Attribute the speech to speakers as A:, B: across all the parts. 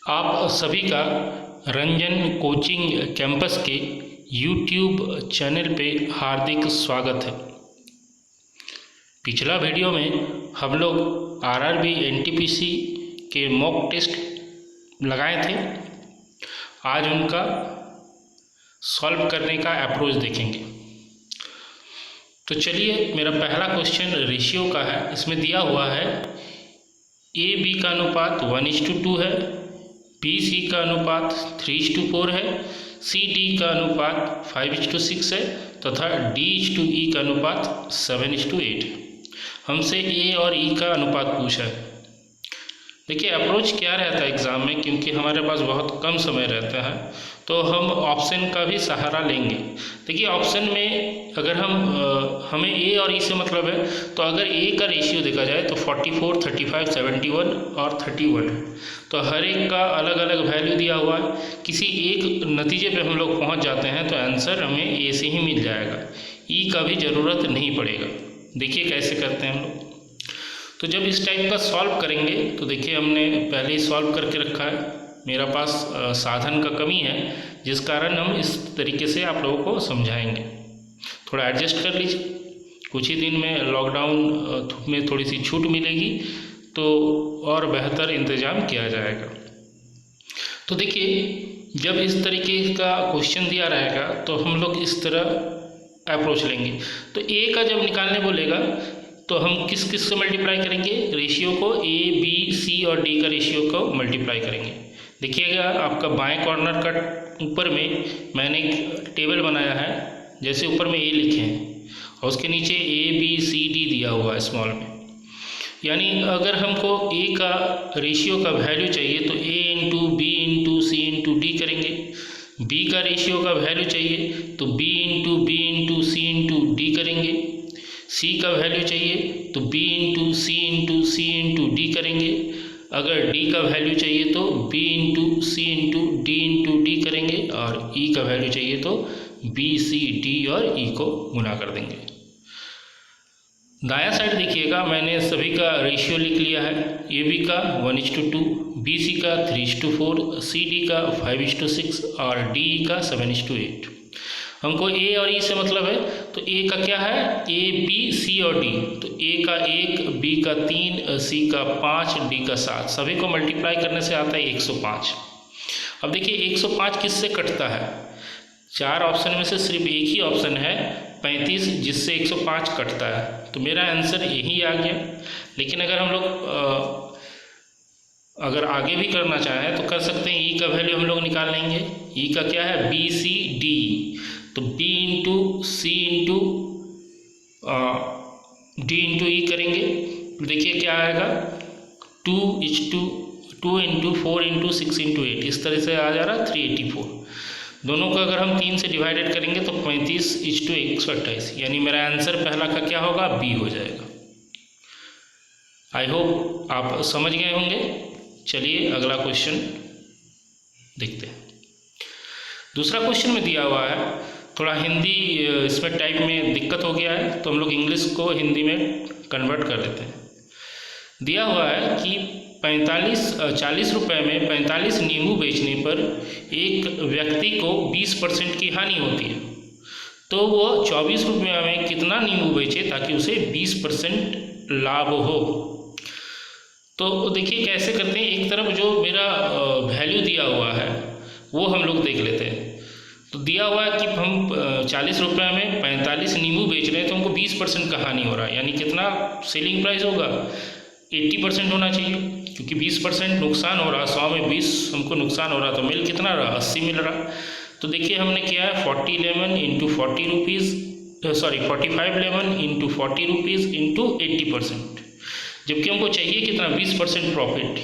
A: आप सभी का रंजन कोचिंग कैंपस के YouTube चैनल पे हार्दिक स्वागत है। पिछला वीडियो में हम लोग आरआरबी एनटीपीसी के मॉक टेस्ट लगाए थे। आज उनका सॉल्व करने का अप्रोच देखेंगे। तो चलिए, मेरा पहला क्वेश्चन रेशियो का है। इसमें दिया हुआ है ए बी का अनुपात 1:2 है, बी सी का अनुपात 3:4 है, सी डी का अनुपात 5:6 है तथा डी ई का अनुपात 7:8 है। हमसे ए और ई का अनुपात पूछा है। देखिए, अप्रोच क्या रहता है एग्ज़ाम में, क्योंकि हमारे पास बहुत कम समय रहता है तो हम ऑप्शन का भी सहारा लेंगे। देखिए, ऑप्शन में अगर हमें ए और ई से मतलब है, तो अगर ए का रेशियो देखा जाए तो 44, 35, 71 और 31 है। तो हर एक का अलग अलग वैल्यू दिया हुआ है। किसी एक नतीजे पे हम लोग पहुंच जाते हैं तो आंसर हमें ए से ही मिल जाएगा, ई का भी ज़रूरत नहीं पड़ेगा। देखिए कैसे करते हैं हम लोग। तो जब इस टाइप का सॉल्व करेंगे तो देखिए, हमने पहले ही सॉल्व करके रखा है। मेरा पास साधन का कमी है, जिस कारण हम इस तरीके से आप लोगों को समझाएंगे। थोड़ा एडजस्ट कर लीजिए। कुछ ही दिन में लॉकडाउन में थोड़ी सी छूट मिलेगी तो और बेहतर इंतज़ाम किया जाएगा। तो देखिए, जब इस तरीके का क्वेश्चन दिया रहेगा तो हम लोग इस तरह अप्रोच लेंगे। तो ए का जब निकालने बोलेगा तो हम किस किस से मल्टीप्लाई करेंगे? रेशियो को ए बी सी और डी का रेशियो को मल्टीप्लाई करेंगे। देखिएगा, आपका बाएं कॉर्नर का ऊपर में मैंने एक टेबल बनाया है। जैसे ऊपर में ए लिखे हैं और उसके नीचे ए बी सी डी दिया हुआ है स्मॉल में। यानी अगर हमको ए का रेशियो का वैल्यू चाहिए तो ए into B into C into D करेंगे। बी का रेशियो का वैल्यू चाहिए तो B into C into D करेंगे। सी का वैल्यू चाहिए तो B into C into D करेंगे। अगर डी का वैल्यू चाहिए तो बी इंटू सी डी करेंगे। और ई का वैल्यू चाहिए तो बी सी डी और ई को गुना कर देंगे। दायां साइड देखिएगा, मैंने सभी का रेशियो लिख लिया है। ए बी का 1:2, बी सी का 3:4, सी डी का 5:6 और डी ई का 7:8। हमको ए और ई से मतलब है, तो ए का क्या है? ए बी सी और डी। तो ए का 1, बी का 3, सी का 5, डी का 7। सभी को मल्टीप्लाई करने से आता है 105। अब देखिए, 105 किससे कटता है? 4 ऑप्शन में से सिर्फ एक ही ऑप्शन है 35, जिससे 105 कटता है। तो मेरा आंसर यही आ गया। लेकिन अगर हम लोग अगर आगे भी करना चाहें तो कर सकते हैं। ई का वैल्यू हम लोग निकाल लेंगे। ई का क्या है? B C D. तो B into C into D into E करेंगे। देखिए क्या आएगा? 2 इंटू 4 इंटू 6 इंटू 8, इस तरह से आ जा रहा है 384। दोनों को अगर हम 3 से डिवाइडेड करेंगे तो 35:128। यानी मेरा आंसर पहला का क्या होगा? बी हो जाएगा। आई होप आप समझ गए होंगे। चलिए अगला क्वेश्चन देखते हैं। दूसरा क्वेश्चन में दिया हुआ है, थोड़ा हिंदी इसमें टाइप में दिक्कत हो गया है तो हम लोग इंग्लिश को हिंदी में कन्वर्ट कर देते हैं। दिया हुआ है कि 40 रुपये में 45 नींबू बेचने पर एक व्यक्ति को 20% की हानि होती है, तो वो 24 रुपये में कितना नींबू बेचे ताकि उसे 20% लाभ हो। तो देखिए कैसे करते हैं। एक तरफ जो मेरा वैल्यू दिया हुआ है वो हम लोग देख लेते हैं। तो दिया हुआ है कि हम 40 रुपये में 45 नींबू बेच रहे हैं तो हमको 20% का हानि हो रहा है। यानी कितना सेलिंग प्राइस होगा? 80% होना चाहिए, क्योंकि 20% नुकसान हो रहा। 100 में 20 हमको नुकसान हो रहा, तो मिल कितना रहा? 80 मिल रहा। तो देखिए हमने किया है 40 lemon into 40 rupees, 45 lemon into 40 rupees into 80%। जबकि हमको चाहिए कितना? 20% प्रॉफिट।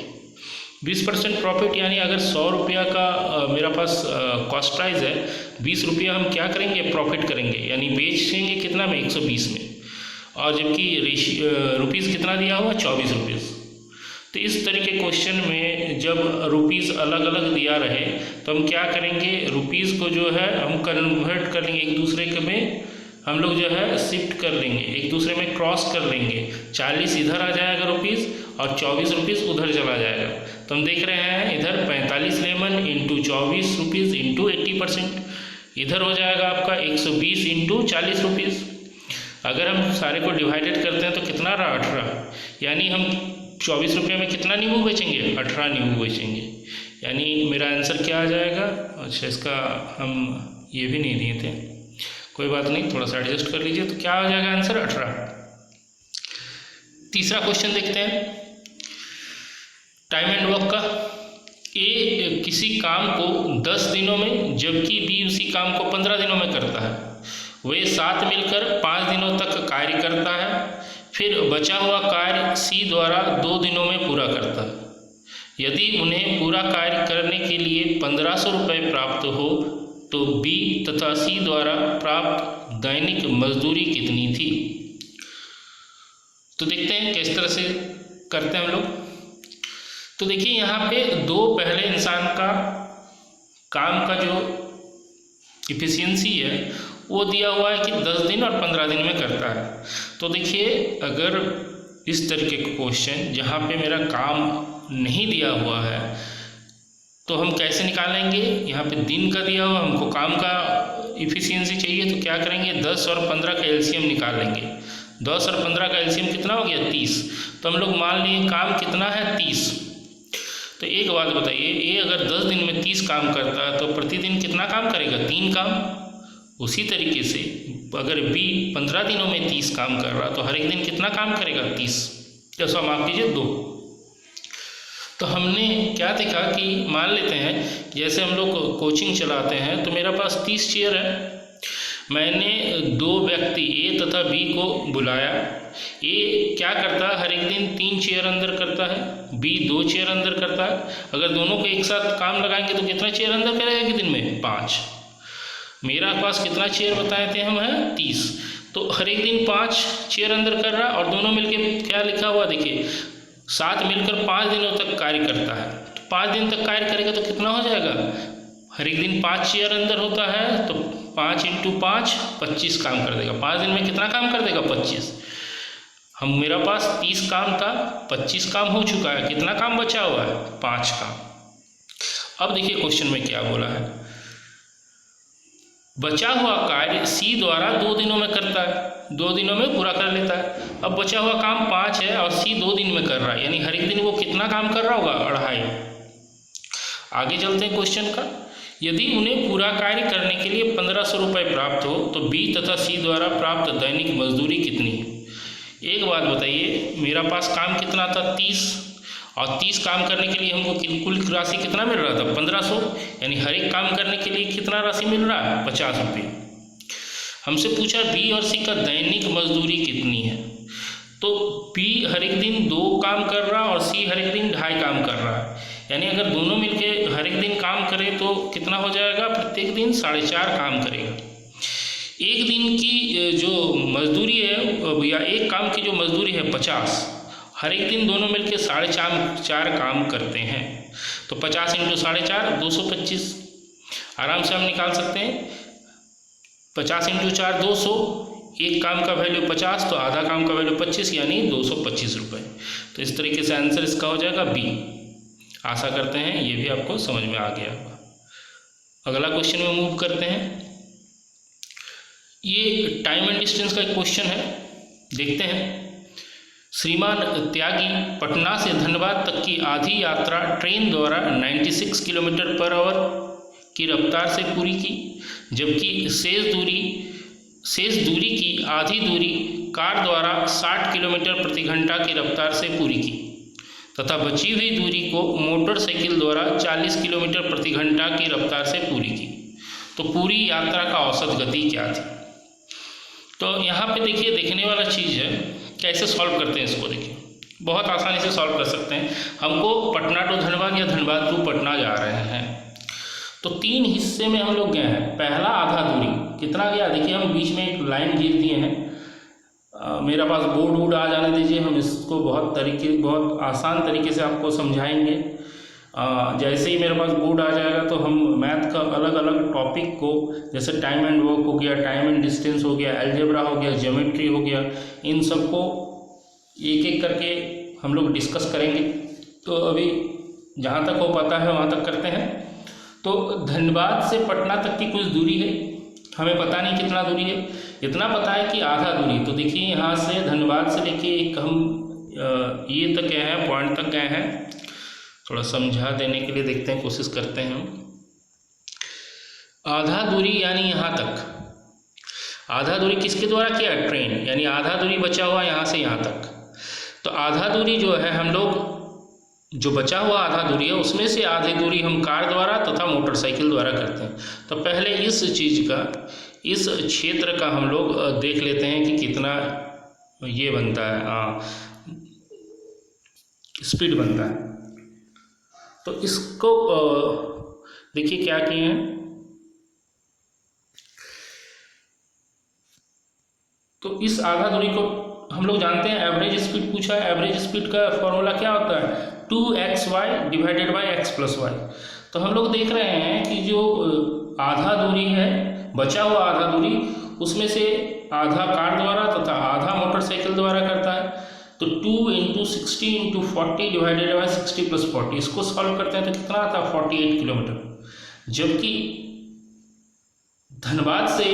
A: 20% प्रॉफिट यानी अगर 100 रुपया का मेरा पास कॉस्ट प्राइस है, 20 रुपया हम क्या करेंगे? प्रॉफिट करेंगे। यानी बेचेंगे कितना में? 120 में। और जबकि रुपीज़ कितना दिया हुआ? 24 रुपीज़। तो इस तरह के क्वेश्चन में जब रुपीज़ अलग अलग दिया रहे तो हम क्या करेंगे? रुपीज़ को जो है हम कन्वर्ट कर लेंगे, एक दूसरे के में हम लोग जो है शिफ्ट कर लेंगे, एक दूसरे में क्रॉस कर लेंगे। 40 इधर आ जाएगा रुपीज़ और 24 रुपीज़ उधर चला जाएगा। तो हम देख रहे हैं इधर 45 लेमन इंटू 24 रुपीज़ इंटू 80%, इधर हो जाएगा आपका 120 इंटू 40 रुपीज़। अगर हम सारे को डिवाइडेड करते हैं तो कितना रहा 18, यानी हम 24 रुपये में कितना नींबू बेचेंगे 18 नींबू बेचेंगे, यानी मेरा आंसर क्या आ जाएगा। अच्छा इसका हम ये भी नहीं दिए थे, कोई बात नहीं, थोड़ा सा एडजस्ट कर लीजिए। तो क्या हो जाएगा आंसर 18। तीसरा क्वेश्चन देखते हैं टाइम एंड वर्क का। ए किसी काम को 10 दिनों में जबकि बी उसी काम को 15 दिनों में करता है। वे साथ मिलकर 5 दिनों तक कार्य करता है, फिर बचा हुआ कार्य सी द्वारा 2 दिनों में पूरा करता है। यदि उन्हें पूरा कार्य करने के लिए 1500 रुपये प्राप्त हो तो बी तथा सी द्वारा प्राप्त दैनिक मजदूरी कितनी थी। तो देखते हैं किस तरह से करते हैं हम लोग। तो देखिए यहाँ पे दो पहले इंसान का काम का जो इफिशियंसी है वो दिया हुआ है कि 10 दिन और 15 दिन में करता है। तो देखिए अगर इस तरीके का क्वेश्चन जहाँ पे मेरा काम नहीं दिया हुआ है तो हम कैसे निकालेंगे। यहाँ पे दिन का दिया हुआ, हमको काम का इफिशियंसी चाहिए, तो क्या करेंगे 10 और 15 का एलसीएम निकाल लेंगे। 10 और 15 का एलसीएम कितना हो गया 30। तो हम लोग मान लिए काम कितना है 30। तो एक बात बताइए, ये अगर 10 दिन में 30 काम करता है तो प्रतिदिन कितना काम करेगा 3 काम। उसी तरीके से अगर बी 15 दिनों में 30 काम कर रहा तो हर एक दिन कितना काम करेगा 30, जैसा माफ कीजिए 2। तो हमने क्या देखा कि मान लेते हैं जैसे हम लोग कोचिंग चलाते हैं तो मेरा पास 30 चेयर है। मैंने 2 व्यक्ति ए तथा बी को बुलाया। ए क्या करता है हर एक दिन 3 चेयर अंदर करता है, बी 2 चेयर अंदर करता है। अगर दोनों को एक साथ काम लगाएंगे तो कितना चेयर अंदर करेगा कि दिन में 5। मेरा पास कितना चेयर बताए थे हम है 30। तो हर एक दिन 5 चेयर अंदर कर रहा और दोनों मिलके क्या लिखा हुआ देखिए, साथ मिलकर 5 दिनों तक कार्य करता है। तो 5 दिन तक कार्य करेगा तो कितना हो जाएगा, हर एक दिन 5 चेयर अंदर होता है तो 5 इंटू 5 25 काम कर देगा। 5 दिन में कितना काम कर देगा 25। हम मेरा पास 30 काम था, 25 काम हो चुका है, कितना काम बचा हुआ है 5 काम। अब देखिए क्वेश्चन में क्या बोला है, बचा हुआ कार्य सी द्वारा 2 दिनों में करता है, 2 दिनों में पूरा कर लेता है। अब बचा हुआ काम 5 है और सी 2 दिन में कर रहा है, यानी हर एक दिन वो कितना काम कर रहा होगा 2.5। आगे चलते हैं क्वेश्चन का। यदि उन्हें पूरा कार्य करने के लिए 1500 रुपये प्राप्त हो तो बी तथा सी द्वारा प्राप्त दैनिक मजदूरी कितनी है। एक बात बताइए, मेरा पास काम कितना था 30 और 30 काम करने के लिए हमको कुल राशि कितना मिल रहा था 1500, यानी हर एक काम करने के लिए कितना राशि मिल रहा है 50 रुपये। हमसे पूछा बी और सी का दैनिक मजदूरी कितनी है। तो बी हर एक दिन 2 काम कर रहा और सी हर एक दिन 2.5 काम कर रहा है, यानी अगर दोनों मिलके हर एक दिन काम करें तो कितना हो जाएगा, प्रत्येक दिन 4.5 काम करेगा। एक दिन की जो मजदूरी है या एक काम की जो मजदूरी है 50, हर एक दिन दोनों मिलके 4.5 काम करते हैं। तो 50 इंटू 4.5 225 आराम से हम निकाल सकते हैं। 50 इंटू 4 200, एक काम का वैल्यू 50 तो आधा काम का वैल्यू 25, यानी 225 रुपये। तो इस तरीके से आंसर इसका हो जाएगा बी। आशा करते हैं ये भी आपको समझ में आ गया होगा। अगला क्वेश्चन में मूव करते हैं। ये टाइम एंड डिस्टेंस का एक क्वेश्चन है, देखते हैं। श्रीमान त्यागी पटना से धनबाद तक की आधी यात्रा ट्रेन द्वारा 96 किलोमीटर पर आवर की रफ्तार से पूरी की, जबकि शेष दूरी की आधी दूरी कार द्वारा 60 किलोमीटर प्रति घंटा की रफ्तार से पूरी की तथा बची हुई दूरी को मोटरसाइकिल द्वारा 40 किलोमीटर प्रति घंटा की रफ्तार से पूरी की। तो पूरी यात्रा का औसत गति क्या थी। तो यहाँ पे देखिए देखने वाला चीज़ है, कैसे सॉल्व करते हैं इसको। देखिए बहुत आसानी से सॉल्व कर सकते हैं। हमको पटना टू धनबाद या धनबाद टू पटना जा रहे हैं, तो 3 हिस्से में हम लोग गए हैं। पहला आधा दूरी कितना गया, देखिए हम बीच में एक लाइन खींच दिए हैं। मेरा पास बोर्ड वोर्ड आ जाने दीजिए, हम इसको बहुत आसान तरीके से आपको समझाएंगे। जैसे ही मेरे पास बोर्ड आ जाएगा तो हम मैथ का अलग अलग टॉपिक को, जैसे टाइम एंड वर्क हो गया, टाइम एंड डिस्टेंस हो गया, अलजेब्रा हो गया, ज्योमेट्री हो गया, इन सबको एक एक करके हम लोग डिस्कस करेंगे। तो अभी जहाँ तक हो पता है वहाँ तक करते हैं। तो धनबाद से पटना तक की कुछ दूरी है, हमें पता नहीं कितना दूरी है, इतना पता है कि आधा दूरी। तो देखिए यहाँ से धनबाद से लेके एक हम ये तक गए हैं, पॉइंट तक गए हैं। थोड़ा समझा देने के लिए देखते हैं, कोशिश करते हैं हम। आधा दूरी यानी यहाँ तक, आधा दूरी किसके द्वारा किया? ट्रेन, यानी आधा दूरी बचा हुआ यहाँ से यहाँ तक। तो आधा दूरी जो है हम लोग, जो बचा हुआ आधा दूरी है उसमें से आधी दूरी हम कार द्वारा तथा मोटरसाइकिल द्वारा करते हैं। तो पहले इस चीज़ का, इस क्षेत्र का हम लोग देख लेते हैं कि कितना ये बनता है, स्पीड बनता है। तो इसको देखिए क्या किए हैं। तो इस आधा दूरी को हम लोग जानते हैं, एवरेज स्पीड पूछा है। एवरेज स्पीड का फॉर्मूला क्या होता है? 2xy divided by x+y। तो हम लोग देख रहे हैं कि जो आधा दूरी है, बचा हुआ आधा दूरी, उसमें से आधा कार द्वारा तथा आधा मोटरसाइकिल द्वारा करता है। तो 2 × 60 × 40 डिवाइडेड बाई 60 + 40, इसको सॉल्व करते हैं तो कितना आता है? 48 किलोमीटर। जबकि धनबाद से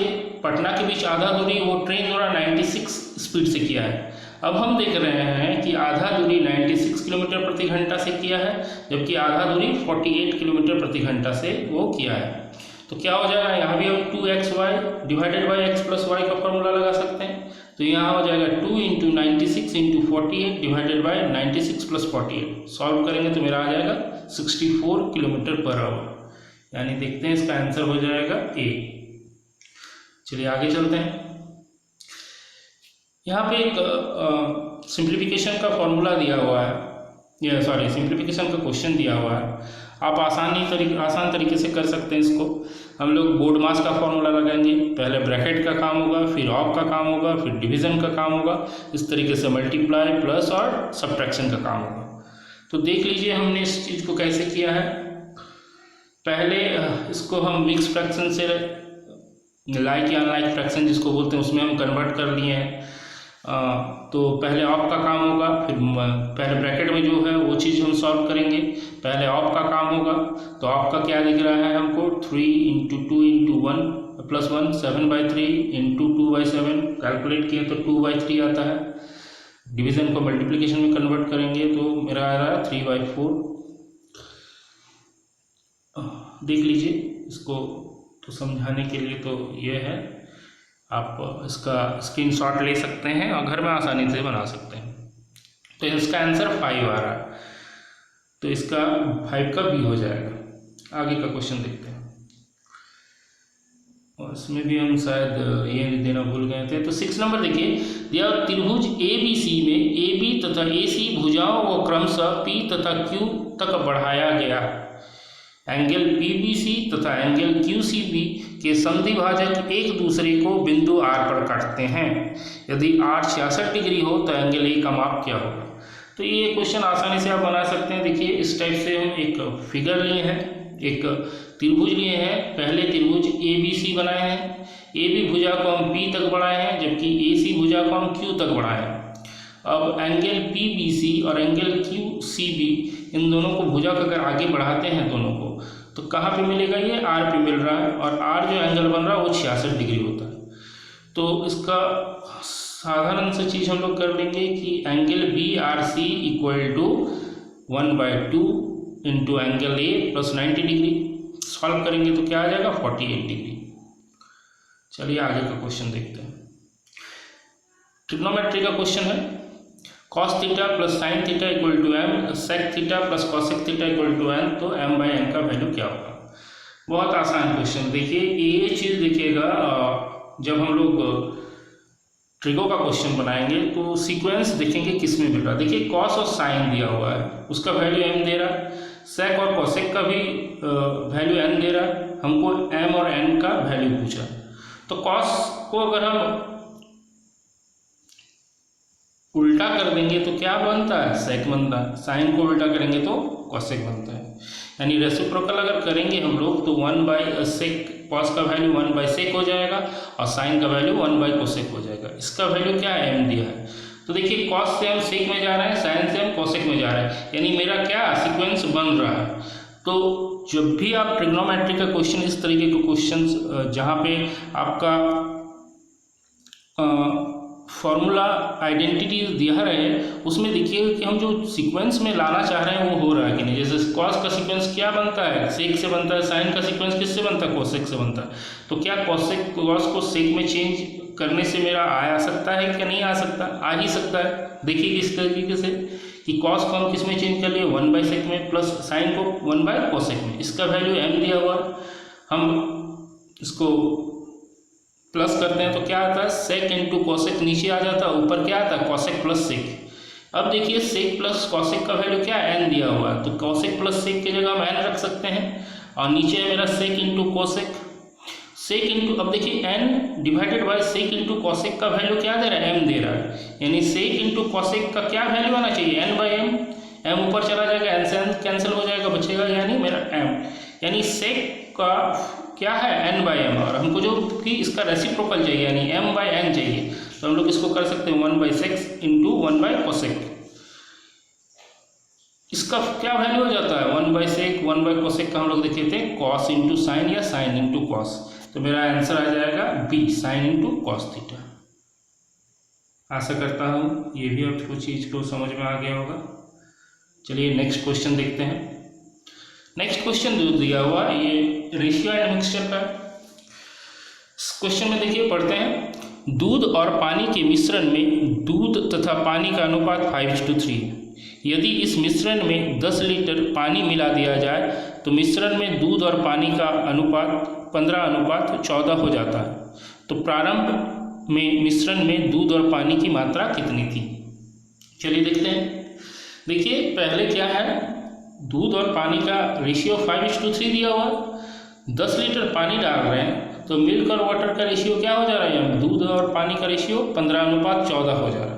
A: पटना के बीच आधा दूरी वो ट्रेन द्वारा 96 स्पीड से किया है। अब हम देख रहे हैं कि आधा दूरी 96 किलोमीटर प्रति घंटा से किया है, जबकि आधा दूरी 48 किलोमीटर प्रति घंटा से वो किया है। तो क्या हो जाएगा? यहाँ भी हम 2xy डिवाइडेड बाई x+y का फॉर्मूला लगा सकते हैं। तो यहाँ हो जाएगा 2 × 96 × 48 डिवाइडेड बाई 96 + 48। सॉल्व करेंगे तो मेरा आ जाएगा 64 किलोमीटर/आवर, यानी देखते हैं इसका आंसर हो जाएगा ए। चलिए आगे चलते हैं। यहाँ पे एक सिंप्लीफिकेशन का फॉर्मूला दिया हुआ है, या सॉरी सिंप्लीफिकेशन का क्वेश्चन दिया हुआ है। आप आसान तरीके से कर सकते हैं इसको। हम लोग बोर्ड मास का फॉर्मूला लगाएंगे, पहले ब्रैकेट का काम होगा, फिर ऑफ का काम होगा, फिर डिवीज़न का काम होगा। इस तरीके से मल्टीप्लाई, प्लस और सब्ट्रैक्शन का काम होगा। तो देख लीजिए हमने इस चीज़ को कैसे किया है। पहले इसको हम मिक्स फ्रैक्शन से, लाइक या अनलाइक फ्रैक्शन जिसको बोलते हैं, उसमें हम कन्वर्ट कर लिए हैं। तो पहले ऑफ का काम होगा, फिर पहले ब्रैकेट में जो है वो चीज़ हम सॉल्व करेंगे। पहले ऑफ का काम होगा, तो ऑफ का क्या दिख रहा है हमको? 3 × 2 × 1 + 1 7/3 × 2/7 कैलकुलेट किए तो 2/3 आता है। डिवीज़न को मल्टीप्लिकेशन में कन्वर्ट करेंगे तो मेरा आ रहा है 3/4। देख लीजिए इसको, तो समझाने के लिए तो ये है, आप इसका स्क्रीनशॉट ले सकते हैं और घर में आसानी से बना सकते हैं। तो इसका आंसर 5 आ रहा है, तो इसका 5 का बी हो जाएगा। आगे का क्वेश्चन देखते हैं, और इसमें भी हम शायद ये देना भूल गए थे। तो 6 नंबर देखिए, दिया त्रिभुज ABC में AB तथा AC भुजाओं को क्रमशः P तथा Q तक बढ़ाया गया। एंगल PBC तथा एंगल QCB के संधिभाजक एक दूसरे को बिंदु R पर काटते हैं। यदि R 66 डिग्री हो तो एंगल A का माप क्या होगा? तो ये क्वेश्चन आसानी से आप बना सकते हैं। देखिए इस टाइप से हम एक फिगर लिए हैं, एक त्रिभुज लिए हैं। पहले त्रिभुज ABC बनाए हैं, AB भुजा को हम P तक बढ़ाए हैं, जबकि AC भुजा को हम Q तक बढ़ाए हैं। अब एंगल PBC और एंगल QCB, इन दोनों को भुजा को अगर आगे बढ़ाते हैं दोनों को, तो कहाँ पे मिलेगा? ये R पे मिल रहा है, और R जो एंगल बन रहा है वो 66 डिग्री होता है। तो इसका साधारण सा चीज़ हम लोग कर लेंगे कि angle BRC = 1/2 × angle A + 90 degree. Solve करेंगे तो क्या आ जाएगा? 48 डिग्री। चलिए आगे का क्वेश्चन देखते हैं। ट्रिग्नोमेट्री का क्वेश्चन है। cos θ + sin θ = m, sec θ + cosec θ = n, तो m/n का वैल्यू क्या होगा? बहुत आसान क्वेश्चन। देखिए ये चीज़ देखिएगा, जब हम लोग ट्रिगो का क्वेश्चन बनाएंगे तो सीक्वेंस देखेंगे किस में मिल रहा है। देखिए कॉस और साइन दिया हुआ है, उसका वैल्यू m दे रहा है। सेक और कॉसेक का भी वैल्यू n दे रहा है। हमको m और n का वैल्यू पूछा। तो कॉस को अगर हम उल्टा कर देंगे तो क्या बनता है? सेक बनता है। साइन को उल्टा करेंगे तो कॉसेक बनता है। यानी रेसिप्रोकल अगर करेंगे हम लोग तो 1/sec, कॉस का वैल्यू 1/sec हो जाएगा और साइन का वैल्यू 1/cosec हो जाएगा। इसका वैल्यू क्या है? m दिया है। तो देखिए कॉस से हम सेक में जा रहे हैं, साइन से हम कोसेक में जा रहे हैं, यानी मेरा क्या सीक्वेंस बन रहा है। तो जब भी आप ट्रिग्नोमेट्री का क्वेश्चन, इस तरीके के क्वेश्चन जहाँ पे आपका फॉर्मूला आइडेंटिटी दिया रहे हैं, उसमें देखिएगा कि हम जो सीक्वेंस में लाना चाह रहे हैं वो हो रहा है कि नहीं। जैसे कॉस का सीक्वेंस क्या बनता है, सेक से बनता है, साइन का सीक्वेंस किससे बनता है, कोसेक से बनता है। तो क्या कॉस को सेक में चेंज करने से मेरा आ सकता है क्या, नहीं आ सकता, आ ही सकता है। देखिए किस तरीके से कि कॉस को हम किस में चेंज कर लिए, 1/sec में, प्लस साइन को 1/cosec में। इसका वैल्यू m दिया हुआ, हम इसको प्लस करते हैं तो क्या आता है, सेक इंटू कोसेक, नीचे आ जाता है, ऊपर क्या आता है, कोसेक प्लस सेक। अब देखिए सेक प्लस कोसेक का वैल्यू क्या है, n दिया हुआ है, तो कोसेक प्लस सेक की जगह हम n रख सकते हैं, और नीचे है मेरा sec into cosec, sec into, अब देखिए n divided by sec into cosec का वैल्यू क्या दे रहा है, m दे रहा है, यानी सेक इंटू कोसेक का क्या वैल्यू आना चाहिए, n/m, m ऊपर चला जाएगा, n से n कैंसिल हो जाएगा, बचेगा यानी मेरा m, यानी सेक का क्या है, n/m, और हमको जो कि इसका रेसिप्रोकल चाहिए यानी m/n चाहिए, तो हम लोग इसको कर सकते हैं 1/sec इंटू 1/cosec। इसका क्या वैल्यू हो जाता है, 1/sec 1/cosec का हम लोग देखे थे cos इंटू साइन या साइन इंटू कॉस, तो मेरा आंसर आ जाएगा b, sine into cos theta. आशा करता हूँ ये भी आपको चीज़ को समझ में आ गया होगा। चलिए नेक्स्ट क्वेश्चन देखते हैं। नेक्स्ट क्वेश्चन जो दिया हुआ ये रेशियो एंड मिक्सचर का है। इस क्वेश्चन में देखिए पढ़ते हैं, दूध और पानी के मिश्रण में दूध तथा पानी का अनुपात 5:3 है। यदि इस मिश्रण में 10 लीटर पानी मिला दिया जाए तो मिश्रण में दूध और पानी का अनुपात 15:14 हो जाता है। तो प्रारंभ में मिश्रण में दूध और पानी की मात्रा कितनी थी। चलिए देखते हैं। देखिए पहले क्या है, दूध और पानी का रेशियो 5:3 दिया हुआ, 10 लीटर पानी डाल रहे हैं तो मिल्क और वाटर का रेशियो क्या हो जा रहा है, दूध और पानी का रेशियो 15:14 हो जा रहा है।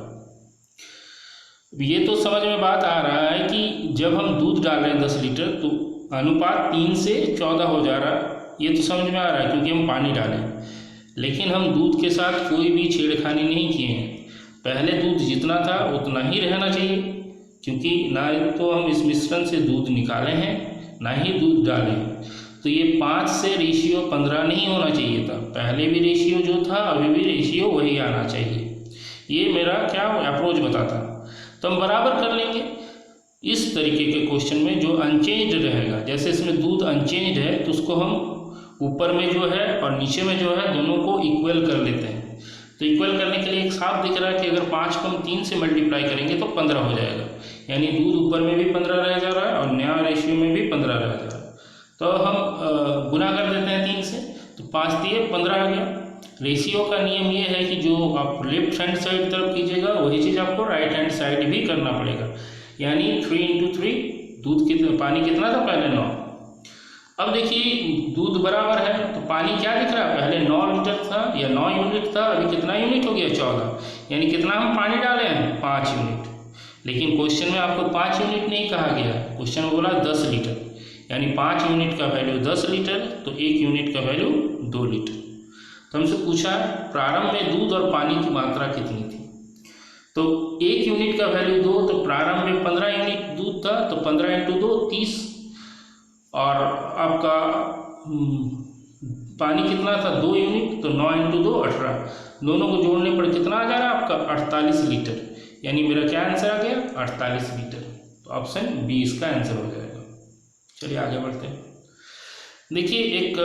A: ये तो समझ में बात आ रहा है कि जब हम दूध डाल रहे हैं 10 लीटर तो अनुपात 3 से 14 हो जा रहा है, ये तो समझ में आ रहा है क्योंकि हम पानी डालें, लेकिन हम दूध के साथ कोई भी छेड़खानी नहीं किए हैं। पहले दूध जितना था उतना ही रहना चाहिए, क्योंकि ना तो हम इस मिश्रण से दूध निकाले हैं ना ही दूध डाले हैं। तो ये 5 से रेशियो 15 नहीं होना चाहिए था, पहले भी रेशियो जो था अभी भी रेशियो वही आना चाहिए। ये मेरा क्या अप्रोच बताता, तो हम बराबर कर लेंगे। इस तरीके के क्वेश्चन में जो अनचेंज्ड रहेगा, जैसे इसमें दूध अनचेंज्ड है तो उसको हम ऊपर में जो है और नीचे में जो है दोनों को इक्वल कर लेते हैं। तो इक्वल करने के लिए एक साफ दिख रहा है कि अगर 5 को हम 3 से मल्टीप्लाई करेंगे तो 15 हो जाएगा, यानी दूध ऊपर में भी 15 रह जा रहा है और नया रेशियो में भी 15 रह जा रहा है। तो हम गुना कर देते हैं 3 से, तो 5 दिए 15 आ गया। रेशियो का नियम ये है कि जो आप लेफ्ट हैंड साइड तरफ कीजिएगा वही चीज़ आपको राइट हैंड साइड भी करना पड़ेगा, यानी 3 × 3 दूध कितना, पानी कितना था पहले 9। अब देखिए दूध बराबर है तो पानी क्या दिख रहा है, पहले 9 लीटर था या 9 यूनिट था, अभी कितना यूनिट हो गया 14, यानी कितना हम पानी डाले हैं 5 यूनिट। लेकिन क्वेश्चन में आपको 5 यूनिट नहीं कहा गया, क्वेश्चन में बोला 10 लीटर, यानी 5 यूनिट का वैल्यू 10 लीटर, तो 1 यूनिट का वैल्यू 2 लीटर। तो हमसे पूछा प्रारंभ में दूध और पानी की मात्रा कितनी थी, तो 1 यूनिट का वैल्यू 2, तो प्रारंभ में 15 यूनिट दूध था, तो 15 × 2 30, और आपका पानी कितना था 2 यूनिट, तो 9 × 2 18, दोनों को जोड़ने पर कितना आ जा रहा है आपका 48 लीटर, यानी मेरा क्या आंसर आ गया 48 लीटर। तो ऑप्शन बी इसका आंसर हो जाएगा। चलिए आगे बढ़ते हैं। देखिए एक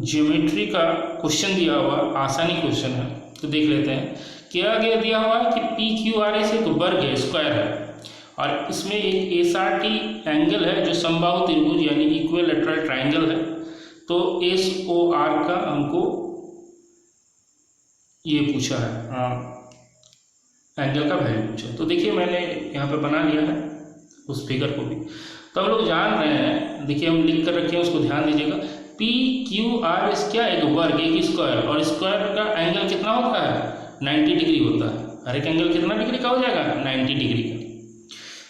A: ज्योमेट्री का क्वेश्चन दिया हुआ, आसानी क्वेश्चन है, तो देख लेते हैं। क्या आगे दिया हुआ है कि PQRS है तो वर्ग है, स्क्वायर है, और इसमें एक SRT एंगल है जो समबाहु त्रिभुज यानी इक्विलैटरल ट्रायंगल है। तो SOR का हमको ये पूछा है, एंगल का वैल्यू पूछा। तो देखिए मैंने यहाँ पे बना लिया है उस फिगर को भी, तो हम लोग जान रहे हैं, देखिए हम लिख कर रखे हैं उसको ध्यान दीजिएगा। PQRS क्या है, एक वर्ग एक स्क्वायर, और स्क्वायर का एंगल कितना होता है 90 डिग्री होता है। हर एक एंगल कितना डिग्री का हो जाएगा 90 डिग्री का।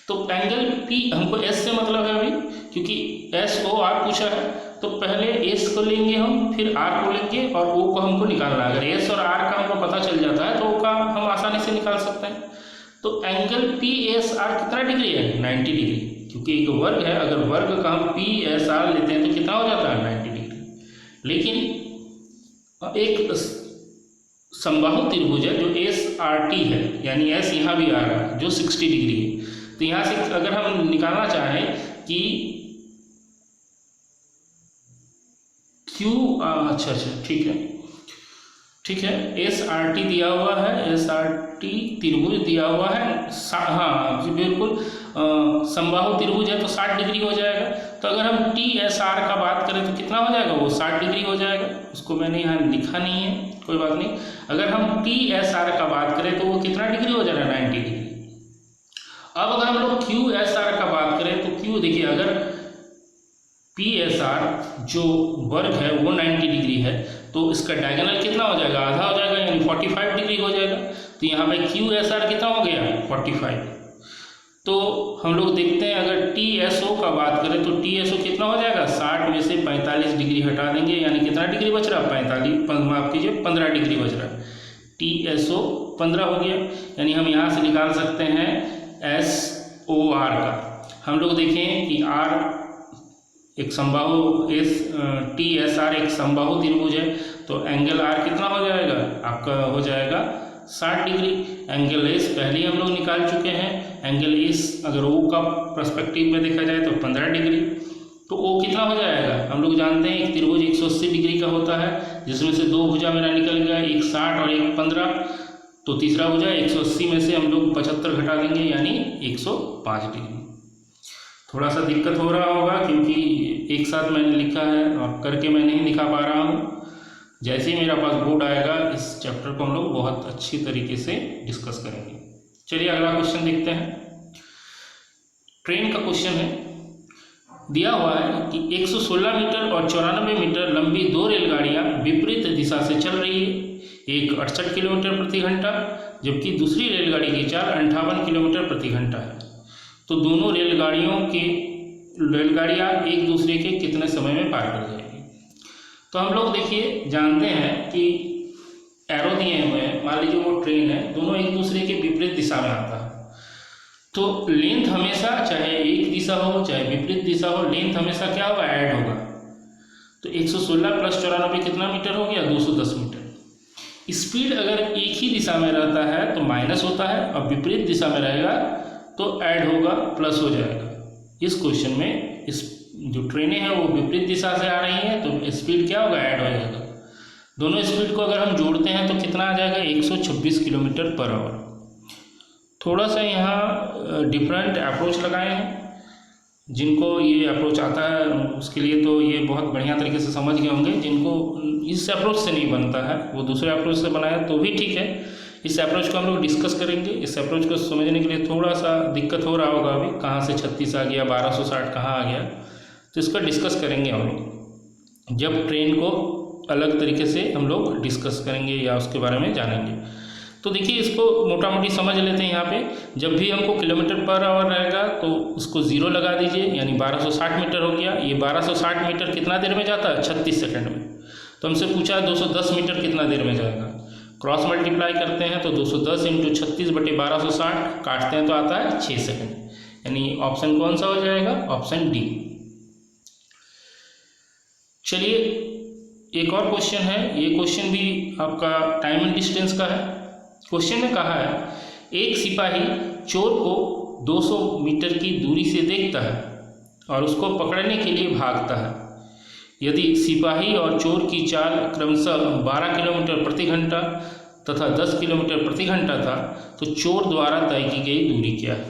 A: तो एंगल P हमको S से मतलब है अभी, क्योंकि SOR पूछा है, तो पहले S को लेंगे हम, फिर R को लेंगे और O को हमको निकालना है। अगर S और R का हमको पता चल जाता है तो O का हम आसानी से निकाल सकते हैं। तो एंगल पी एस आर कितना डिग्री है, 90 डिग्री, क्योंकि एक वर्ग है, अगर वर्ग का हम पी एस आर लेते हैं तो कितना हो जाता है, 90 डिग्री। लेकिन एक समबाहु त्रिभुज है जो एस आर टी है, यानी एस यहाँ भी आ रहा है जो 60 डिग्री है, तो यहाँ से अगर हम निकालना चाहें कि क्यू, अच्छा ठीक है, एस आर टी दिया हुआ है, एस आर टी त्रिभुज दिया हुआ है, हाँ जी बिल्कुल, समबाहु त्रिभुज है तो 60 डिग्री हो जाएगा। तो अगर हम टी एस आर का बात करें तो कितना हो जाएगा, वो 60 डिग्री हो जाएगा। उसको मैंने यहाँ लिखा नहीं है, कोई बात नहीं। अगर हम टी एस आर का बात करें तो वो कितना डिग्री हो जाएगा, 90 डिग्री। अब अगर हम लोग क्यू एस आर का बात करें तो क्यू देखिए, अगर पी एस आर जो वर्ग है वो 90 डिग्री है तो इसका डायगोनल कितना हो जाएगा, आधा हो जाएगा, यानी 45 डिग्री हो जाएगा। तो यहाँ पे क्यू एस आर कितना हो गया, 45। तो हम लोग देखते हैं अगर टी एस ओ का बात करें तो टी एस ओ कितना हो जाएगा, 60 में से 45 डिग्री हटा देंगे, यानी कितना डिग्री बच रहा, 45, माफ कीजिए 15 डिग्री बच रहा है। टी एस ओ 15 हो गया, यानी हम यहाँ से निकाल सकते हैं एस ओ आर का। हम लोग देखें कि आर एक समबाहु टी एस आर एक समबाहु त्रिभुज है, तो एंगल आर कितना हो जाएगा, आपका हो जाएगा 60 डिग्री। एंगल एस पहले ही हम लोग निकाल चुके हैं, एंगल एस अगर ओ का पर्सपेक्टिव में देखा जाए तो 15 डिग्री, तो ओ कितना हो जाएगा, हम लोग जानते हैं एक त्रिभुज 180 डिग्री का होता है, जिसमें से दो भुजा मेरा निकल गया, एक 60 और एक 15, तो तीसरा भुजा 180 में से हम लोग 75 घटा देंगे, यानी 105 डिग्री। थोड़ा सा दिक्कत हो रहा होगा क्योंकि एक साथ मैंने लिखा है और करके मैं नहीं दिखा पा रहा हूँ। जैसे ही मेरा पास बोर्ड आएगा इस चैप्टर को हम लोग बहुत अच्छी तरीके से डिस्कस करेंगे। चलिए अगला क्वेश्चन देखते हैं। ट्रेन का क्वेश्चन है, दिया हुआ है कि 116 मीटर और 94 मीटर लंबी दो रेलगाड़ियाँ विपरीत दिशा से चल रही है, एक 68 किलोमीटर प्रति घंटा जबकि दूसरी रेलगाड़ी की चाल 58 किलोमीटर प्रति घंटा है। तो दोनों रेलगाड़ियाँ एक दूसरे के कितने समय में पार कर जाएगी। तो हम लोग देखिए जानते हैं कि एरो दिए हुए हैं, मान लीजिए वो ट्रेन है, दोनों एक दूसरे के विपरीत दिशा में आता है, तो लेंथ हमेशा चाहे एक दिशा हो चाहे विपरीत दिशा हो, लेंथ हमेशा क्या होगा, ऐड होगा। तो 116 प्लस 94 कितना मीटर हो गया, 210 मीटर। स्पीड अगर एक ही दिशा में रहता है तो माइनस होता है, और विपरीत दिशा में रहेगा तो ऐड होगा, प्लस हो जाएगा। इस क्वेश्चन में इस जो ट्रेनें हैं वो विपरीत दिशा से आ रही हैं, तो स्पीड क्या होगा, ऐड हो जाएगा। दोनों स्पीड को अगर हम जोड़ते हैं तो कितना आ जाएगा, 126 किलोमीटर पर आवर। थोड़ा सा यहाँ डिफरेंट अप्रोच लगाए हैं, जिनको ये अप्रोच आता है उसके लिए तो ये बहुत बढ़िया तरीके से समझ गए होंगे। जिनको इस अप्रोच से नहीं बनता है वो दूसरे अप्रोच से बनाया तो भी ठीक है। इस अप्रोच को हम लोग डिस्कस करेंगे। इस अप्रोच को समझने के लिए थोड़ा सा दिक्कत हो रहा होगा, अभी कहाँ से 36 आ गया, 1260 कहाँ आ गया, तो इसका डिस्कस करेंगे हम लोग जब ट्रेन को अलग तरीके से हम लोग डिस्कस करेंगे या उसके बारे में जानेंगे। तो देखिए इसको मोटा मोटी समझ लेते हैं। यहाँ पे जब भी हमको किलोमीटर पर आवर रहेगा तो उसको 0 लगा दीजिए, यानी 1260 मीटर हो गया। ये 1260 मीटर कितना देर में जाता है, 36 सेकंड में। तो हमसे पूछा 210 मीटर कितना देर में जाएगा, क्रॉस मल्टीप्लाई करते हैं तो 210 × 36/1260 काटते हैं तो आता है 6 सेकंड, यानी ऑप्शन कौन सा हो जाएगा, ऑप्शन डी। चलिए एक और क्वेश्चन है, ये क्वेश्चन भी आपका टाइम एंड डिस्टेंस का है। क्वेश्चन में कहा है एक सिपाही चोर को 200 मीटर की दूरी से देखता है और उसको पकड़ने के लिए भागता है। यदि सिपाही और चोर की चाल क्रमशः 12 किलोमीटर प्रति घंटा तथा 10 किलोमीटर प्रति घंटा था तो चोर द्वारा तय की गई दूरी क्या है।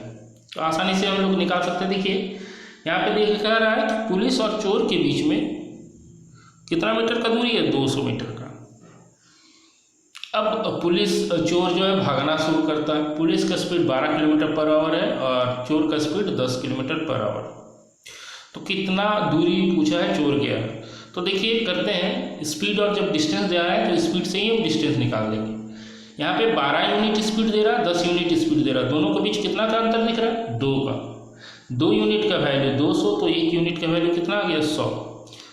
A: तो आसानी से हम लोग निकाल सकते हैं। देखिए यहाँ पे देखिए कह रहा है कि पुलिस और चोर के बीच में कितना मीटर का दूरी है, 200 मीटर का। अब पुलिस चोर जो है भागना शुरू करता है। पुलिस का स्पीड 12 किलोमीटर पर आवर है और चोर का स्पीड 10 किलोमीटर पर आवर। तो कितना दूरी पूछा है, चोर गया। तो देखिए करते हैं, स्पीड और जब डिस्टेंस दे रहा है तो स्पीड से ही हम डिस्टेंस निकाल देंगे। यहाँ पे 12 यूनिट स्पीड दे रहा है, 10 यूनिट स्पीड दे रहा है, दोनों के बीच कितना का अंतर दिख रहा है, 2 का। 2 यूनिट का वैल्यू 200 तो 1 यूनिट का वैल्यू कितना आ गया, 100।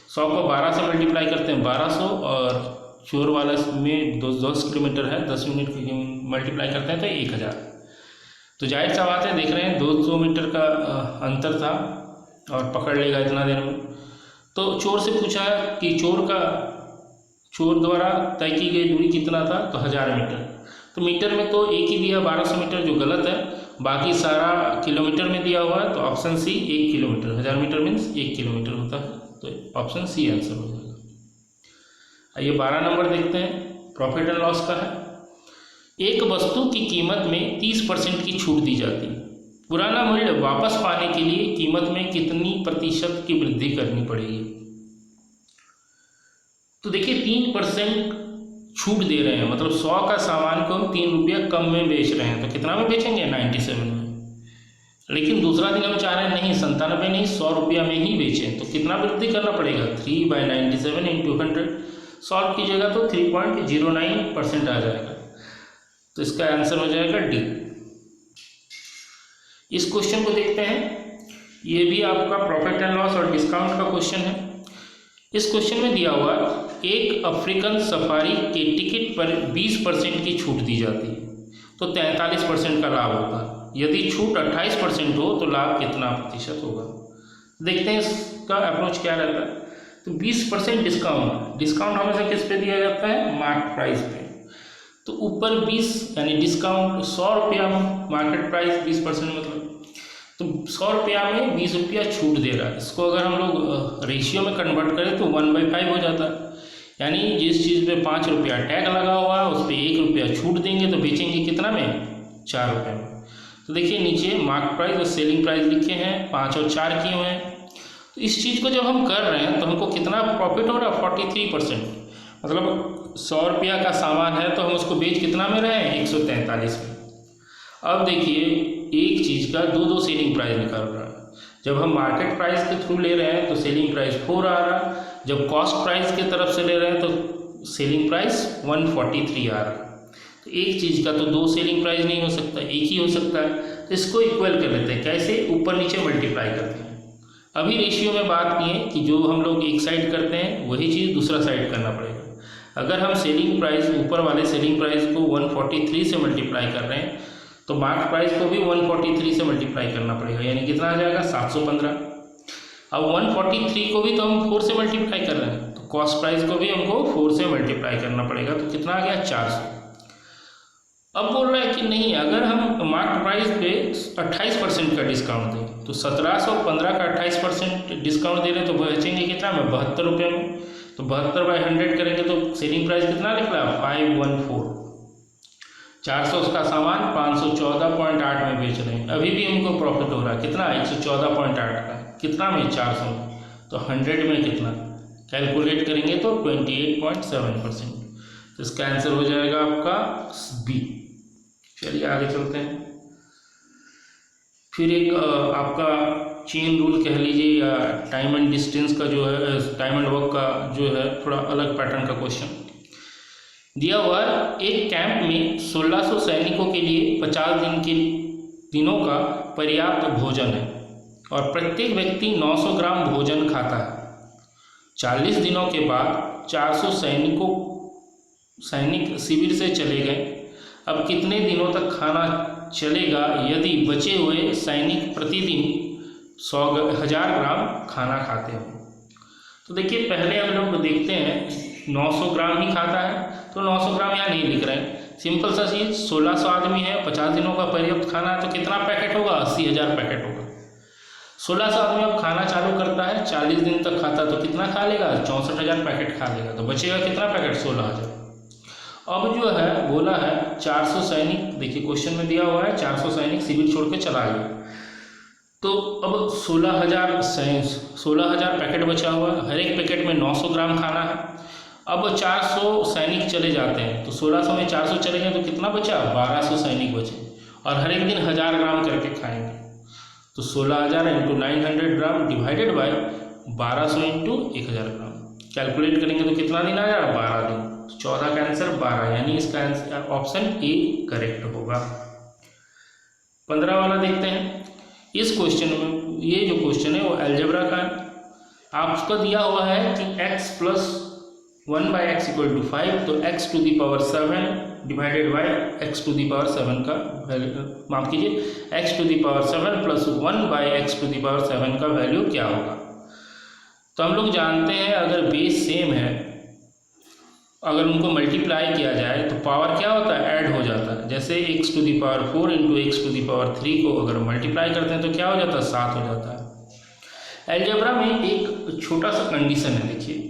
A: 100 को 12 से मल्टीप्लाई करते हैं 1200 और चोर वाला में 10 किलोमीटर है, 10 यूनिट मल्टीप्लाई करते हैं तो 1000। तो जाहिर सा बात है, देख रहे हैं 200 मीटर का अंतर था और पकड़ लेगा इतना देर में। तो चोर से पूछा कि चोर द्वारा तय की गई दूरी कितना था, तो 1000 मीटर। तो मीटर में तो एक ही दिया 1200 मीटर, जो गलत है, बाकी सारा किलोमीटर में दिया हुआ है। तो option C 1 kilometre, 1000 metre means 1 kilometre होता है, तो ऑप्शन सी आंसर हो जाएगा। आइए 12 नंबर देखते हैं, प्रॉफिट एंड लॉस का है। एक वस्तु की कीमत में 30% की छूट दी जाती है, पुराना मूल्य वापस पाने के लिए कीमत में कितनी प्रतिशत की वृद्धि करनी पड़ेगी। तो देखिए 3% छूट दे रहे हैं, मतलब 100 का सामान को हम 3 रुपया कम में बेच रहे हैं, तो कितना में बेचेंगे, 97 में। लेकिन दूसरा दिन हम चाह रहे हैं नहीं 97 नहीं 100 रुपया में ही बेचें, तो कितना वृद्धि करना पड़ेगा, 3/97 × 100। सॉल्व कीजिएगा तो 3.09% आ जाएगा, तो इसका आंसर हो जाएगा डी। इस क्वेश्चन को देखते हैं, ये भी आपका प्रॉफिट एंड लॉस और डिस्काउंट का क्वेश्चन है। इस क्वेश्चन में दिया हुआ एक अफ्रीकन सफारी के टिकट पर 20% की छूट दी जाती है, तो 43% का लाभ होगा। यदि छूट 28% हो तो लाभ कितना प्रतिशत होगा। देखते हैं इसका अप्रोच क्या रहता है। तो 20% डिस्काउंट हमेशा किस पे दिया जाता है, मार्केट प्राइस पे। तो ऊपर 20 यानी डिस्काउंट 100 रुपया में, मार्केट प्राइस 20% मतलब, तो 100 रुपया में 20 रुपया छूट दे रहा है। इसको अगर हम लोग रेशियो में कन्वर्ट करें तो 1/5 हो जाता है। यानी जिस चीज़ पे 5 रुपया टैग लगा हुआ है उस पर 1 रुपया छूट देंगे, तो बेचेंगे कितना में, 4 रुपये में। तो देखिए नीचे मार्केट प्राइस और सेलिंग प्राइस लिखे हैं, 5 और 4 किए हुए हैं। तो इस चीज़ को जब हम कर रहे हैं तो हमको कितना प्रॉफिट हो रहा है, 43%। मतलब 100 रुपया का सामान है तो हम उसको बेच कितना में रहे हैं, 143 में। अब देखिए एक चीज़ का दो सेलिंग प्राइस निकल रहा है। जब हम मार्केट प्राइस के थ्रू ले रहे हैं तो सेलिंग प्राइस 4 आ रहा है, जब कॉस्ट प्राइस की तरफ से ले रहे हैं तो सेलिंग प्राइस 143 आ रहा है। तो एक चीज़ का तो 2 सेलिंग प्राइस नहीं हो सकता, एक ही हो सकता है। तो इसको इक्वल कर लेते हैं, कैसे, ऊपर नीचे मल्टीप्लाई करते हैं। अभी रेशियो में बात की है कि जो हम लोग एक साइड करते हैं वही चीज़ दूसरा साइड करना पड़ेगा। अगर हम सेलिंग प्राइस, ऊपर वाले सेलिंग प्राइस को 143 से मल्टीप्लाई कर रहे हैं तो मार्केट प्राइस को भी 143 से मल्टीप्लाई करना पड़ेगा, यानी कितना आ जाएगा, 715। अब 143 को भी तो हम 4 से मल्टीप्लाई कर रहे हैं, तो कॉस्ट प्राइस को भी हमको 4 से मल्टीप्लाई करना पड़ेगा, तो कितना आ गया, 400। अब बोल रहा है कि नहीं, अगर हम मार्केट प्राइस पे 28% का डिस्काउंट दें तो 1715 का 28% डिस्काउंट दे रहे हैं, तो बचेंगे कितना में, 72 रुपये में। तो 72/100 करेंगे तो सेलिंग प्राइस कितना निकला, 514। 400 का सामान 514.8 में बेच रहे हैं, अभी भी हमको प्रॉफिट हो रहा है कितना, 114.8 का, कितना में, 400 में। तो 100 में कितना कैलकुलेट करेंगे तो 28.7%। तो इसका आंसर हो जाएगा आपका बी। चलिए आगे चलते हैं। फिर एक आपका चेन रूल कह लीजिए या टाइम एंड डिस्टेंस का जो है, टाइम एंड वर्क का जो है, थोड़ा अलग पैटर्न का क्वेश्चन दिया हुआ है। एक कैंप में 1600 सैनिकों के लिए 50 दिनों का पर्याप्त भोजन है और प्रत्येक व्यक्ति 900 ग्राम भोजन खाता है। 40 दिनों के बाद 400 सैनिक शिविर से चले गए। अब कितने दिनों तक खाना चलेगा यदि बचे हुए सैनिक प्रतिदिन 1000 ग्राम खाना खाते हो। तो देखिए पहले हम लोग देखते हैं 900 ग्राम ही खाता है, तो 900 ग्राम यहाँ नहीं लिख रहे हैं, सिंपल सा चीज़, 1600 आदमी है, 50 दिनों का पर्याप्त खाना है, तो कितना पैकेट होगा, 80,000 पैकेट होगा। 1600 आदमी अब खाना चालू करता है, 40 दिन तक खाता, तो कितना खा लेगा, 64,000 पैकेट खा लेगा, तो बचेगा कितना पैकेट, 16,000। अब जो है बोला है 400 सैनिक, देखिए क्वेश्चन में दिया हुआ है 400 सैनिक शिविर छोड़ के चला गया, तो अब 16,000 पैकेट बचा हुआ है, हर एक पैकेट में 900 ग्राम खाना है। अब 400 सैनिक चले जाते हैं, तो 1600 में 400 चले गए तो कितना बचा, 1200 सैनिक बचे, और हर एक दिन 1000 ग्राम करके खाएंगे। तो 16,000 × 900 gram divided by 1200 × 1000 gram, calculate करेंगे तो कितना दिन आ जाएगा, 12 दिन। 14 का आंसर 12, यानी इसका आंसर ऑप्शन ए करेक्ट होगा। 15 वाला देखते हैं। इस क्वेश्चन में, ये जो क्वेश्चन है वो अलजेब्रा का है। आपको दिया हुआ है कि x + 1/x = 5, तो x⁴ divided by x to the power 7 का वैल्यू, माफ कीजिए x to the power 7 plus 1 by x to the power 7 का वैल्यू क्या होगा। तो हम लोग जानते हैं अगर बेस सेम है, अगर उनको मल्टीप्लाई किया जाए तो पावर क्या होता है, ऐड हो जाता है। जैसे x to the power 4 into x to the power 3 को अगर मल्टीप्लाई करते हैं तो क्या हो जाता है, 7 हो जाता है। अलजेब्रा में एक छोटा सा कंडीशन है, देखिए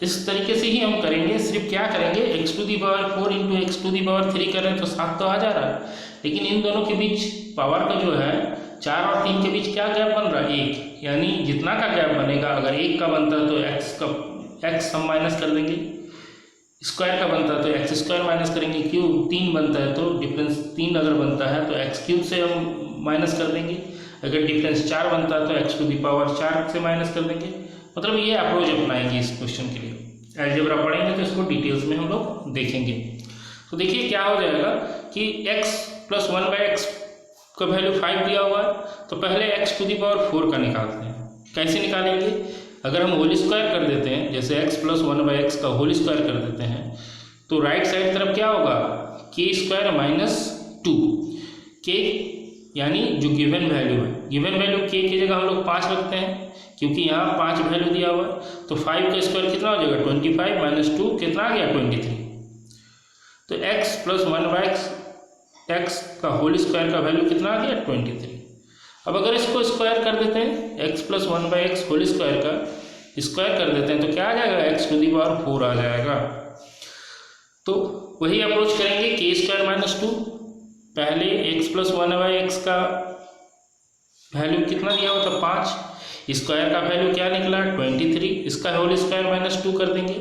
A: इस तरीके से ही हम करेंगे, सिर्फ क्या करेंगे x to the power 4 into x to the power 3 कर रहे हैं तो 7 तो आ जा रहा है, लेकिन इन दोनों के बीच पावर का जो है 4 और 3 के बीच क्या गैप बन रहा है, 1, यानी जितना का गैप बनेगा, अगर 1 का बनता है तो एक्स हम माइनस कर देंगे, स्क्वायर का बनता है तो एक्स स्क्वायर माइनस करेंगे, क्यूब 3 बनता है तो डिफरेंस 3 अगर बनता है तो एक्स क्यूब से हम माइनस कर देंगे, अगर डिफरेंस 4 बनता है तो एक्स टू दी पावर 4 से माइनस कर देंगे। मतलब ये अप्रोच अपनाएंगे इस क्वेश्चन के लिए। अलजेब्रा पढ़ेंगे तो इसको डिटेल्स में हम लोग देखेंगे। तो देखिए क्या हो जाएगा कि x प्लस 1 बाई एक्स का वैल्यू 5 दिया हुआ है, तो पहले x टू दी पावर 4 का निकालते हैं। कैसे निकालेंगे, अगर हम होल स्क्वायर कर देते हैं, जैसे x प्लस 1 बाई एक्स का होल स्क्वायर कर देते हैं तो राइट साइड तरफ क्या होगा, के स्क्वायर माइनस 2, के यानी जो गिवन वैल्यू है, गिवन वैल्यू के की जगह हम लोग 5 रखते हैं क्योंकि यहाँ 5 वैल्यू दिया हुआ है, तो 5 का स्क्वायर कितना हो जाएगा 25 माइनस 2 कितना आ गया 23। तो x प्लस 1 बाई एक्स का होल स्क्वायर का वैल्यू कितना आ गया 23। अब अगर इसको स्क्वायर कर देते हैं, x plus 1 by x whole square का स्क्वायर कर देते हैं तो क्या आ जाएगा, x टू दी पावर 4 आ जाएगा। तो वही अप्रोच करेंगे, के स्क्वायर माइनस 2, पहले x प्लस 1 बाई एक्स का वैल्यू कितना दिया हुआ था 5, स्क्वायर का वैल्यू क्या निकला 23, इसका होल स्क्वायर माइनस 2 कर देंगे,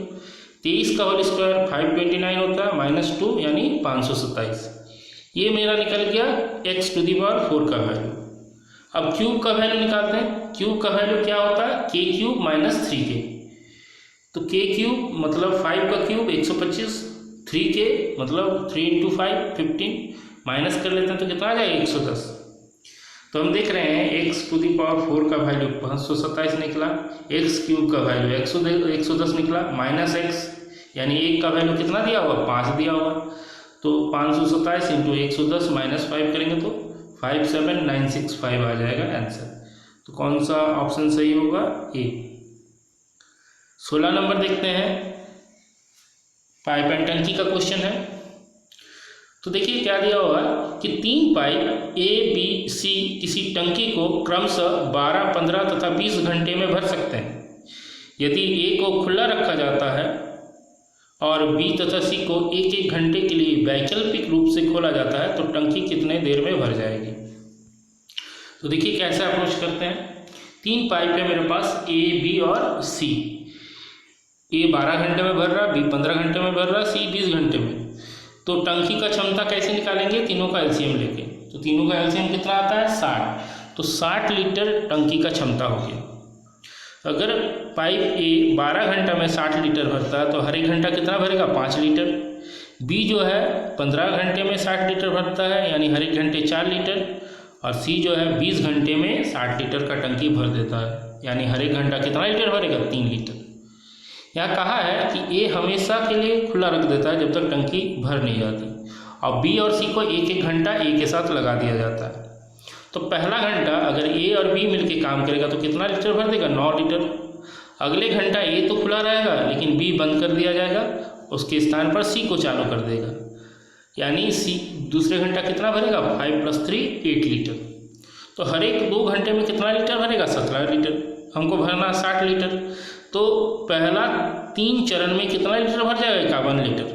A: 23 का होल स्क्वायर 529 होता है माइनस 2 यानी 527। ये मेरा निकल गया x टू दी पावर 4 का वैल्यू। अब क्यूब का वैल्यू निकालते हैं, क्यूब का वैल्यू क्या होता है के क्यूब माइनस 3k, तो के क्यूब मतलब 5 का क्यूब 125, 3k मतलब 3 इंटू 5 15, माइनस कर लेते हैं तो कितना आ जाएगा 110। तो हम देख रहे हैं x टू दी पावर 4 का वैल्यू 527 निकला, x क्यूब का वैल्यू 110 निकला, माइनस x यानी 1 का वैल्यू कितना दिया हुआ 5 दिया हुआ, तो 527 इंटू 110 माइनस 5 करेंगे तो 57965 आ जाएगा आंसर। तो कौन सा ऑप्शन सही होगा, ए। 16 नंबर देखते हैं, पाइप एंड टंकी का क्वेश्चन है। तो देखिए क्या दिया हुआ कि 3 पाइप ए बी सी किसी टंकी को क्रमशः 12, 15 तथा 20 घंटे में भर सकते हैं। यदि ए को खुला रखा जाता है और बी तथा सी को 1-1 घंटे के लिए वैकल्पिक रूप से खोला जाता है तो टंकी कितने देर में भर जाएगी। तो देखिए कैसे अप्रोच करते हैं, 3 पाइप है मेरे पास ए बी और सी, ए 12 घंटे में भर रहा, बी 15 घंटे में भर रहा, सी 20 घंटे में। तो टंकी का क्षमता कैसे निकालेंगे, तीनों का एलसीएम लेके, तो तीनों का एलसीएम कितना आता है 60, तो 60 लीटर टंकी का क्षमता हो गया। अगर पाइप ए 12 घंटा में 60 लीटर भरता है तो हर एक घंटा कितना भरेगा 5 लीटर, बी जो है 15 घंटे में 60 लीटर भरता है यानी हर एक घंटे 4 लीटर, और सी जो है 20 घंटे में 60 लीटर का टंकी भर देता है यानी हर एक घंटा कितना लीटर भरेगा 3 लीटर। यहाँ कहा है कि ए हमेशा के लिए खुला रख देता है जब तक टंकी भर नहीं जाती, और बी और सी को 1-1 घंटा ए के साथ लगा दिया जाता है। तो पहला घंटा अगर ए और बी मिलके काम करेगा तो कितना लीटर भर देगा 9 लीटर। अगले घंटा ए तो खुला रहेगा लेकिन बी बंद कर दिया जाएगा, उसके स्थान पर सी को चालू कर देगा यानी सी दूसरे घंटा कितना भरेगा 5 + 3 8 लीटर। तो हर एक 2 घंटे में कितना लीटर भरेगा 17 लीटर, हमको भरना 60 लीटर। तो पहला 3 चरण में कितना लीटर भर जाएगा 51 लीटर,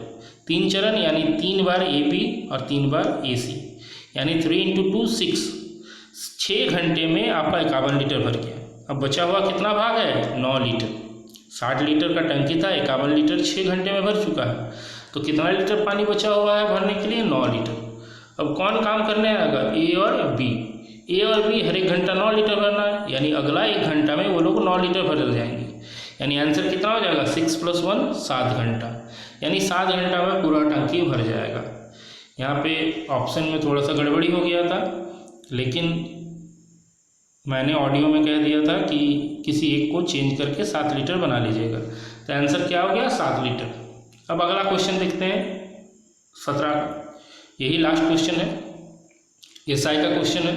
A: 3 चरण यानी 3 बार ए बी और 3 बार ए सी यानी 3 × 2 6, 6 घंटे में आपका 51 लीटर भर गया। अब बचा हुआ कितना भाग है 9 लीटर, 60 लीटर का टंकी था 51 लीटर 6 घंटे में भर चुका है, तो कितना लीटर पानी बचा हुआ है भरने के लिए 9 लीटर। अब कौन काम करने आएगा ए और बी, ए और बी हर एक घंटा 9 लीटर भरना है यानी अगला 1 घंटा में वो लोग 9 लीटर भर जाएंगे यानी आंसर कितना हो जाएगा 6 + 1 7 घंटा, यानी 7 घंटा में पूरा टंकी भर जाएगा। यहाँ पे ऑप्शन में थोड़ा सा गड़बड़ी हो गया था लेकिन मैंने ऑडियो में कह दिया था कि किसी एक को चेंज करके 7 लीटर बना लीजिएगा, तो आंसर क्या हो गया 7 लीटर। अब अगला क्वेश्चन देखते हैं 17 का। यही लास्ट क्वेश्चन है, एसआई का क्वेश्चन है।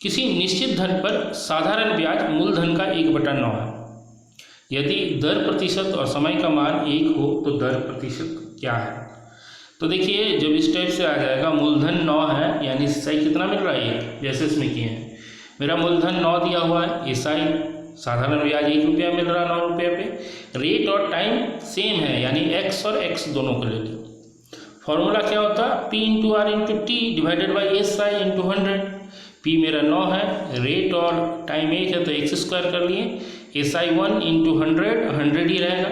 A: किसी निश्चित धन पर साधारण ब्याज मूलधन का 1/9 है। यदि दर प्रतिशत और समय का मान 1 हो तो दर प्रतिशत क्या है? तो देखिए, जब इस टाइप से आ जाएगा, मूलधन 9 है यानी एसआई कितना मिल रहा है? 1, जैसे इसमें किए हैं। मेरा मूलधन 9 दिया हुआ है, एसआई साधारण ब्याज 1 रुपया मिल रहा है 9 रुपये पे। रेट और टाइम सेम है यानी एक्स और एक्स दोनों को ले लें। फॉर्मूला क्या होता है? P into R into T divided by S I into 100। P मेरा 9 है, रेट और टाइम 1 है तो एक्स स्क्वायर कर लिए, एस आई 1 इंटू 100 ही रहेगा।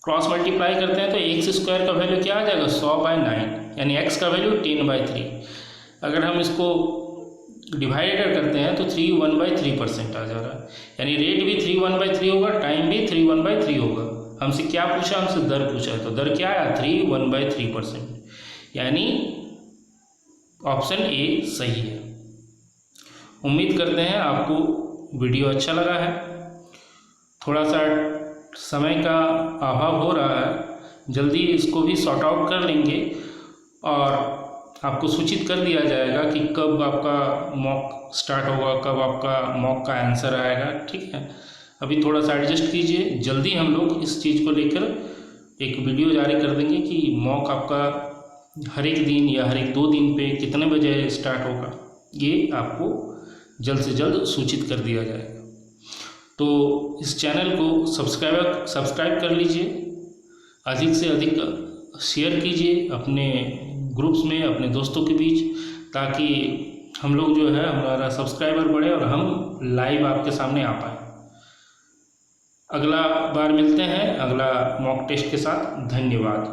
A: क्रॉस मल्टीप्लाई करते हैं तो एक्स स्क्वायर का वैल्यू क्या आ जाएगा? 100/9 यानी एक्स का वैल्यू 10/3। अगर हम इसको डिवाइडेड करते हैं तो 3 1/3% आ जा रहा है, यानी रेट भी 3 1/3 होगा, टाइम भी 3 1/3 होगा। हमसे क्या पूछा? हमसे दर पूछा है, तो दर क्या आया? 3 1/3%, यानी ऑप्शन ए सही है। उम्मीद करते हैं आपको वीडियो अच्छा लगा है। थोड़ा सा समय का अभाव हो रहा है, जल्दी इसको भी सॉर्ट आउट कर लेंगे और आपको सूचित कर दिया जाएगा कि कब आपका मॉक स्टार्ट होगा, कब आपका मॉक का आंसर आएगा। ठीक है, अभी थोड़ा सा एडजस्ट कीजिए, जल्दी हम लोग इस चीज़ को लेकर एक वीडियो जारी कर देंगे कि मॉक आपका हर एक दिन या हर एक 2 दिन पे कितने बजे स्टार्ट होगा, ये आपको जल्द से जल्द सूचित कर दिया जाएगा। तो इस चैनल को सब्सक्राइब कर लीजिए, अधिक से अधिक शेयर कीजिए अपने ग्रुप्स में, अपने दोस्तों के बीच, ताकि हम लोग जो है हमारा सब्सक्राइबर बढ़े और हम लाइव आपके सामने आ पाए। अगला बार मिलते हैं अगला मॉक टेस्ट के साथ। धन्यवाद।